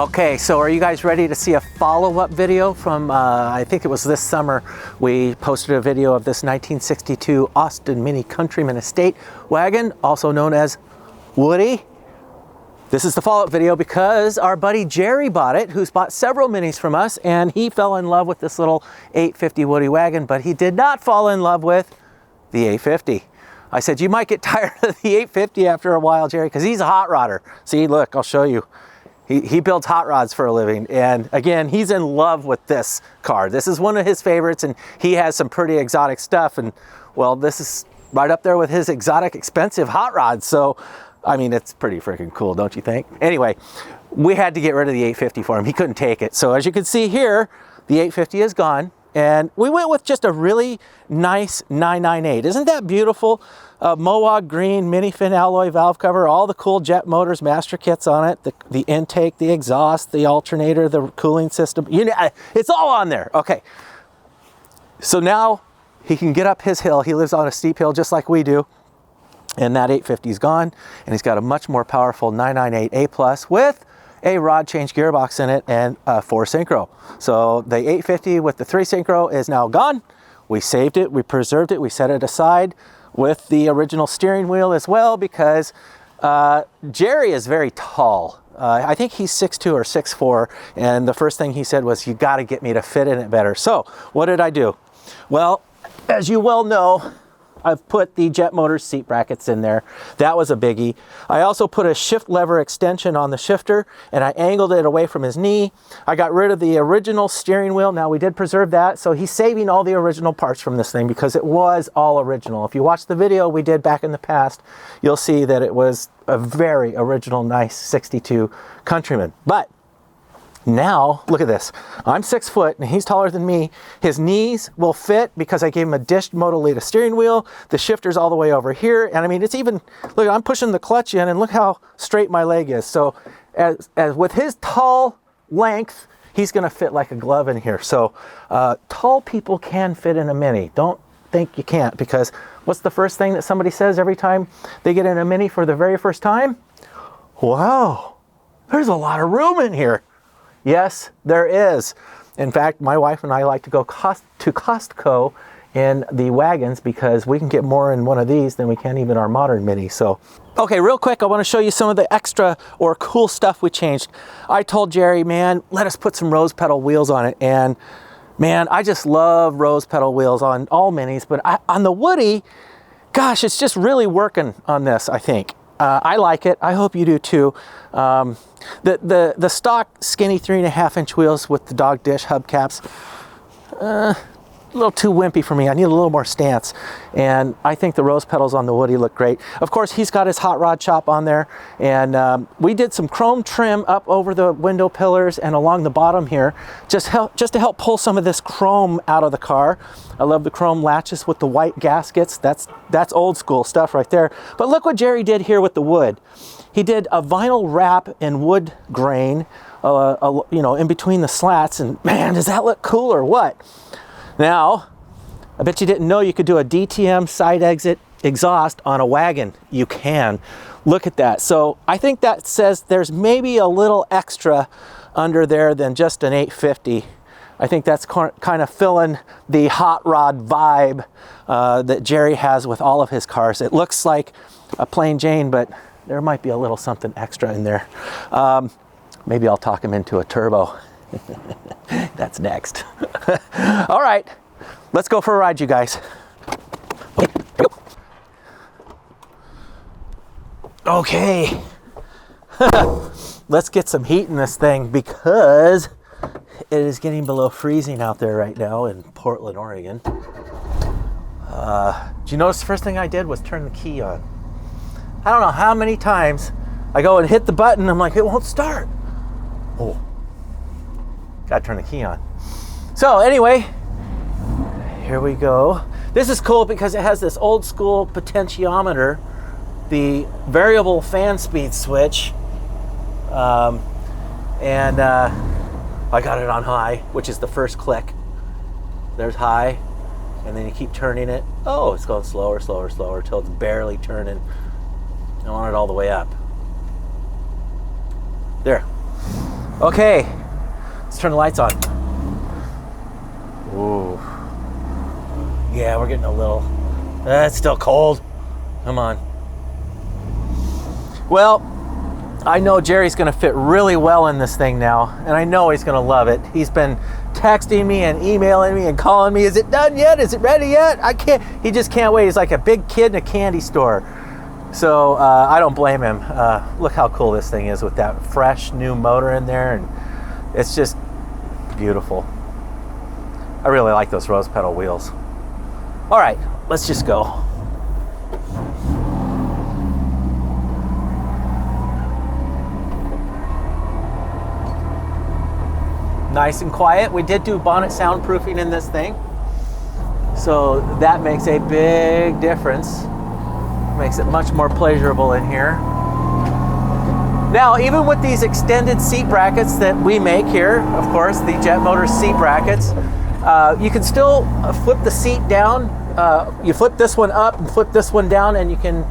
Okay, so are you guys ready to see a follow-up video from, I think it was this summer, we posted a video of this 1962 Austin Mini Countryman Estate wagon, also known as Woody. This is the follow-up video because our buddy Jerry bought it, who's bought several Minis from us, and he fell in love with this little 850 Woody wagon, but he did not fall in love with the 850. I said, you might get tired of the 850 after a while, Jerry, because he's a hot rodder. See, look, I'll show you. He builds hot rods for a living, and again, he's in love with this car. This is one of his favorites, and he has some pretty exotic stuff, and well, this is right up there with his exotic, expensive hot rods, so I mean, it's pretty freaking cool, don't you think? Anyway, we had to get rid of the 850 for him. He couldn't take it. So as you can see here, the 850 is gone, and we went with just a really nice 998. Isn't that beautiful? Mohawk green mini fin alloy valve cover, all the cool jet motors, master kits on it, the intake, the exhaust, the alternator, the cooling system, you know, it's all on there. Okay, so now he can get up his hill. He lives on a steep hill just like we do, and that 850 is gone, and he's got a much more powerful 998 A+ with a rod change gearbox in it and a 4 synchro. So the 850 with the 3 synchro is now gone. We saved it, we preserved it, we set it aside with the original steering wheel as well, because Jerry is very tall. I think he's 6'2" or 6'4", and the first thing he said was, you got to get me to fit in it better. So what did I do? Well, as you well know, I've put the jet motor seat brackets in there. That was a biggie. I also put a shift lever extension on the shifter, and I angled it away from his knee. I got rid of the original steering wheel. Now, we did preserve that, so he's saving all the original parts from this thing because it was all original. If you watch the video we did back in the past, you'll see that it was a very original, nice 62 Countryman. But now, look at this. I'm 6 foot and he's taller than me. His knees will fit because I gave him a dished Motolita steering wheel. The shifter's all the way over here. And I mean, it's even, look, I'm pushing the clutch in and look how straight my leg is. So as with his tall length, he's gonna fit like a glove in here. So tall people can fit in a Mini. Don't think you can't, because what's the first thing that somebody says every time they get in a Mini for the very first time? Wow, there's a lot of room in here. Yes, there is. In fact, my wife and I like to go to Costco in the wagons because we can get more in one of these than we can even our modern Mini. So, okay, real quick, I want to show you some of the extra or cool stuff we changed. I told Jerry, man, let us put some rose petal wheels on it. And man, I just love rose petal wheels on all Minis, but on the Woody, gosh, it's just really working on this, I think. I like it. I hope you do too. The stock skinny 3.5-inch wheels with the dog dish hubcaps, a little too wimpy for me. I need a little more stance, and I think the rose petals on the Woody look great. Of course, he's got his hot rod shop on there, and we did some chrome trim up over the window pillars and along the bottom here, just to help pull some of this chrome out of the car. I love the chrome latches with the white gaskets. That's old school stuff right there. But look what Jerry did here with the wood. He did a vinyl wrap in wood grain, you know, in between the slats, and man, does that look cool or what? Now, I bet you didn't know you could do a DTM side exit exhaust on a wagon. You can. Look at that. So I think that says there's maybe a little extra under there than just an 850. I think that's kind of filling the hot rod vibe that Jerry has with all of his cars. It looks like a plain Jane, but there might be a little something extra in there. Maybe I'll talk him into a turbo. That's next. All right, let's go for a ride, you guys. Okay. Let's get some heat in this thing because it is getting below freezing out there right now in Portland, Oregon. Did you notice the first thing I did was turn the key on? I don't know how many times I go and hit the button, I'm like, it won't start. Oh, gotta turn the key on. So anyway, here we go. This is cool because it has this old school potentiometer, the variable fan speed switch, and I got it on high, which is the first click. There's high, and then you keep turning it. Oh, it's going slower, slower, slower till it's barely turning. I want it all the way up. There. Okay, let's turn the lights on. Ooh. Yeah, we're getting a little, it's still cold. Come on. Well, I know Jerry's gonna fit really well in this thing now, and I know he's gonna love it. He's been texting me and emailing me and calling me, is it done yet? Is it ready yet? He just can't wait. He's like a big kid in a candy store. So I don't blame him. Look how cool this thing is with that fresh new motor in there, and it's just beautiful. I really like those rose petal wheels. All right, let's just go. Nice and quiet. We did do bonnet soundproofing in this thing, so that makes a big difference. Makes it much more pleasurable in here. Now, even with these extended seat brackets that we make here, of course, the Jet Motors seat brackets, you can still flip the seat down. You flip this one up and flip this one down, and you can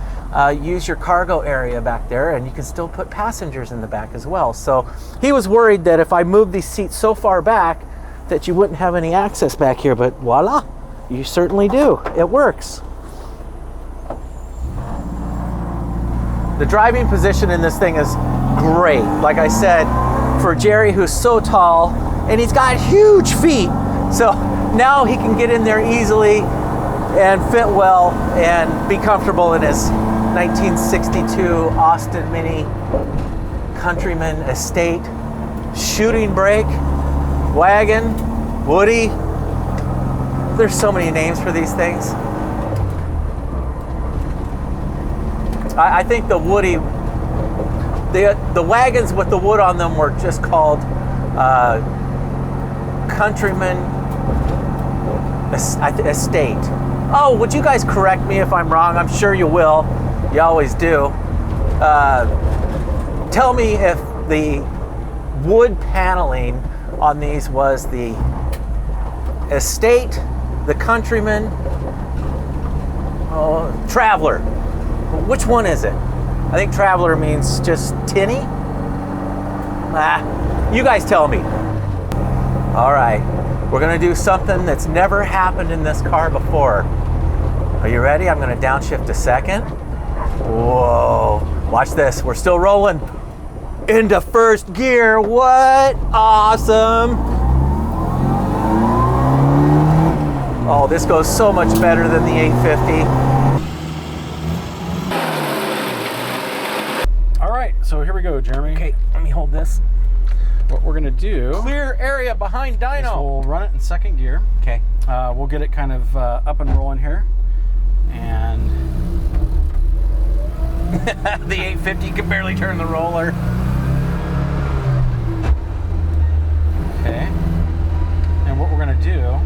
use your cargo area back there, and you can still put passengers in the back as well. So he was worried that if I moved these seats so far back that you wouldn't have any access back here, but voila, you certainly do. It works. The driving position in this thing is great. Like I said, for Jerry, who's so tall, and he's got huge feet, so now he can get in there easily and fit well and be comfortable in his 1962 Austin Mini Countryman Estate. Shooting brake, wagon, Woody. There's so many names for these things. I think the Woody, the wagons with the wood on them were just called Countryman Estate. Oh, would you guys correct me if I'm wrong? I'm sure you will. You always do. Tell me if the wood paneling on these was the Estate, the Countryman, Traveler. Which one is it? I think Traveler means just tinny. You guys tell me. All right, we're gonna do something that's never happened in this car before. Are you ready? I'm gonna downshift a second. Whoa, watch this. We're still rolling into first gear. What? Awesome. Oh, this goes so much better than the 850. So here we go, Jeremy. Okay, let me hold this. What we're gonna do, Clear area behind dyno. we'll run it in second gear. Okay. We'll get it kind of up and rolling here. And the 850 can barely turn the roller. Okay. And what we're gonna do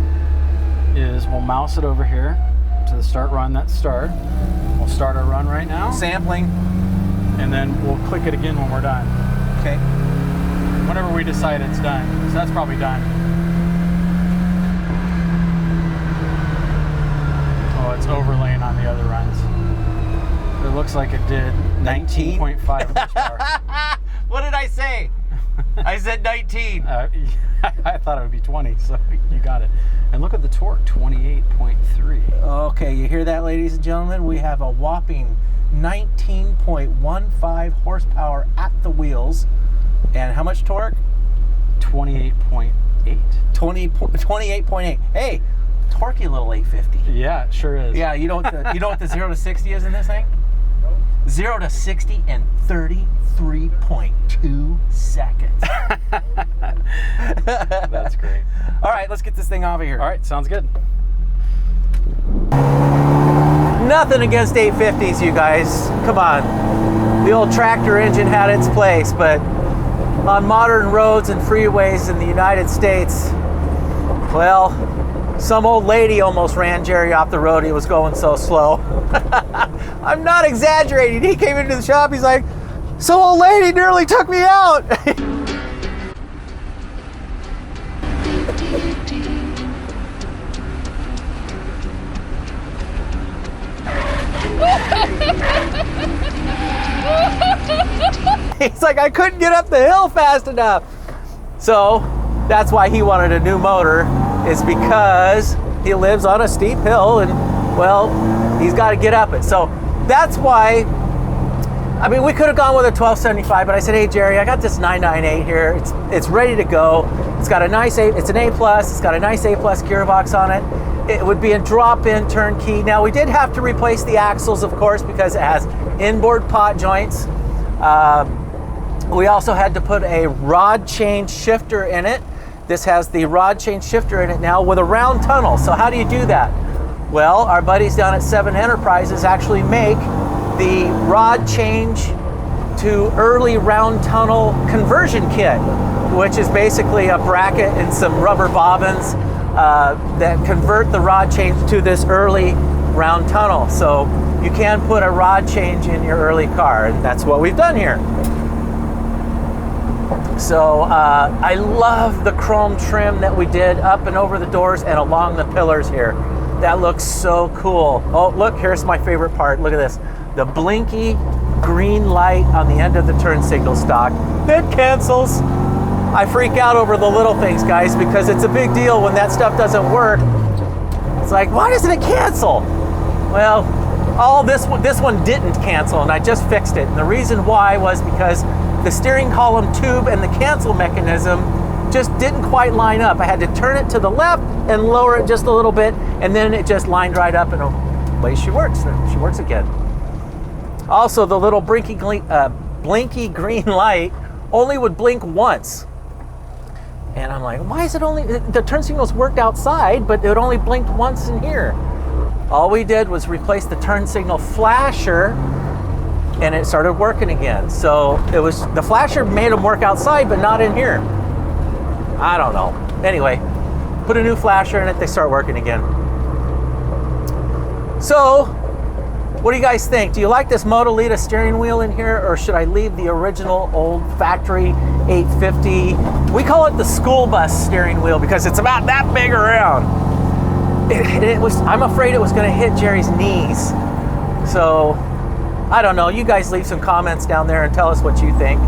is we'll mouse it over here to the start run, that's start. We'll start our run right now. Sampling. And then we'll click it again when we're done. Okay. Whenever we decide it's done. So that's probably done. Oh, it's overlaying on the other runs. It looks like it did 19.5 horsepower. What did I say? I said 19. I thought it would be 20, so you got it. And look at the torque, 28.3. Okay, you hear that, ladies and gentlemen? We have a whopping 19.15 horsepower at the wheels. And how much torque? 28.8. 28.8. Hey, torquey little 850. Yeah, it sure is. Yeah, you know what the 0 to 60 is in this thing? 0 to 60 in 33.2 seconds. That's great. All right, let's get this thing off of here. All right, sounds good. Nothing against 850s, you guys. Come on. The old tractor engine had its place, but on modern roads and freeways in the United States, well, some old lady almost ran Jerry off the road. He was going so slow. I'm not exaggerating. He came into the shop, he's like, some old lady nearly took me out. He's like, I couldn't get up the hill fast enough. So that's why he wanted a new motor, is because he lives on a steep hill and, well, he's got to get up it. So that's why, I mean, we could have gone with a 1275, but I said, hey, Jerry, I got this 998 here. It's ready to go. It's got a nice it's an A+. It's got a nice A+ gearbox on it. It would be a drop-in turnkey. Now, we did have to replace the axles, of course, because it has inboard pot joints. We also had to put a rod change shifter in it. This has the rod change shifter in it now with a round tunnel. So how do you do that? Well, our buddies down at 7 Enterprises actually make the rod change to early round tunnel conversion kit, which is basically a bracket and some rubber bobbins that convert the rod change to this early round tunnel. So you can put a rod change in your early car, and that's what we've done here. So I love the chrome trim that we did up and over the doors and along the pillars here. That looks so cool. Oh, look, here's my favorite part. Look at this. The blinky green light on the end of the turn signal stock. It cancels. I freak out over the little things, guys, because it's a big deal when that stuff doesn't work. It's like, why doesn't it cancel? Well, this one didn't cancel, and I just fixed it. And the reason why was because the steering column tube and the cancel mechanism just didn't quite line up. I had to turn it to the left and lower it just a little bit, and then it just lined right up, and away she works. She works again. Also, the little blinky green light only would blink once. And I'm like, why is it only, the turn signals worked outside, but it only blinked once in here. All we did was replace the turn signal flasher, and it started working again. So it was, the flasher made them work outside, but not in here. I don't know. Anyway, put a new flasher in it, they start working again. So, what do you guys think? Do you like this Motolita steering wheel in here, or should I leave the original old factory 850? We call it the school bus steering wheel because it's about that big around. I'm afraid it was going to hit Jerry's knees. So, I don't know. You guys leave some comments down there and tell us what you think.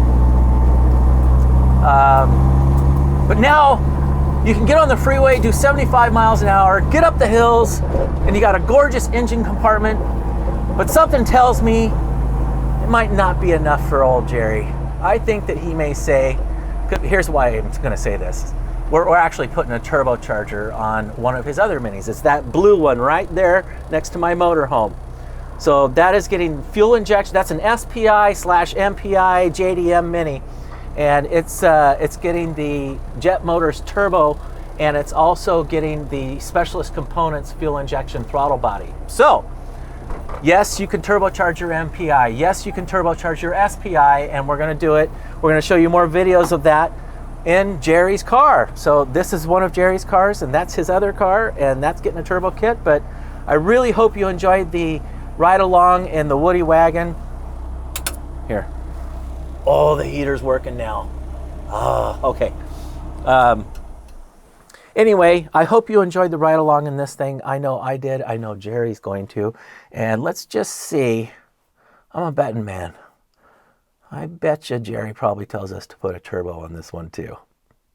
But now, you can get on the freeway, do 75 miles an hour, get up the hills, and you got a gorgeous engine compartment. But something tells me it might not be enough for old Jerry. I think that he may say, here's why I'm going to say this. We're actually putting a turbocharger on one of his other minis. It's that blue one right there next to my motorhome. So that is getting fuel injection. That's an SPI/MPI JDM mini. And it's getting the Jet Motors turbo, and it's also getting the Specialist Components fuel injection throttle body. So, yes, you can turbocharge your MPI. Yes, you can turbocharge your SPI, and we're going to do it. We're going to show you more videos of that in Jerry's car. So this is one of Jerry's cars, and that's his other car, and that's getting a turbo kit. But I really hope you enjoyed the ride along in the Woody Wagon. Here. Oh, the heater's working now. Oh, okay. Anyway, I hope you enjoyed the ride along in this thing. I know I did. I know Jerry's going to. And let's just see. I'm a betting man. I bet you Jerry probably tells us to put a turbo on this one too.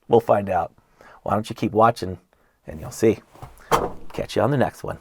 We'll find out. Why don't you keep watching and you'll see. Catch you on the next one.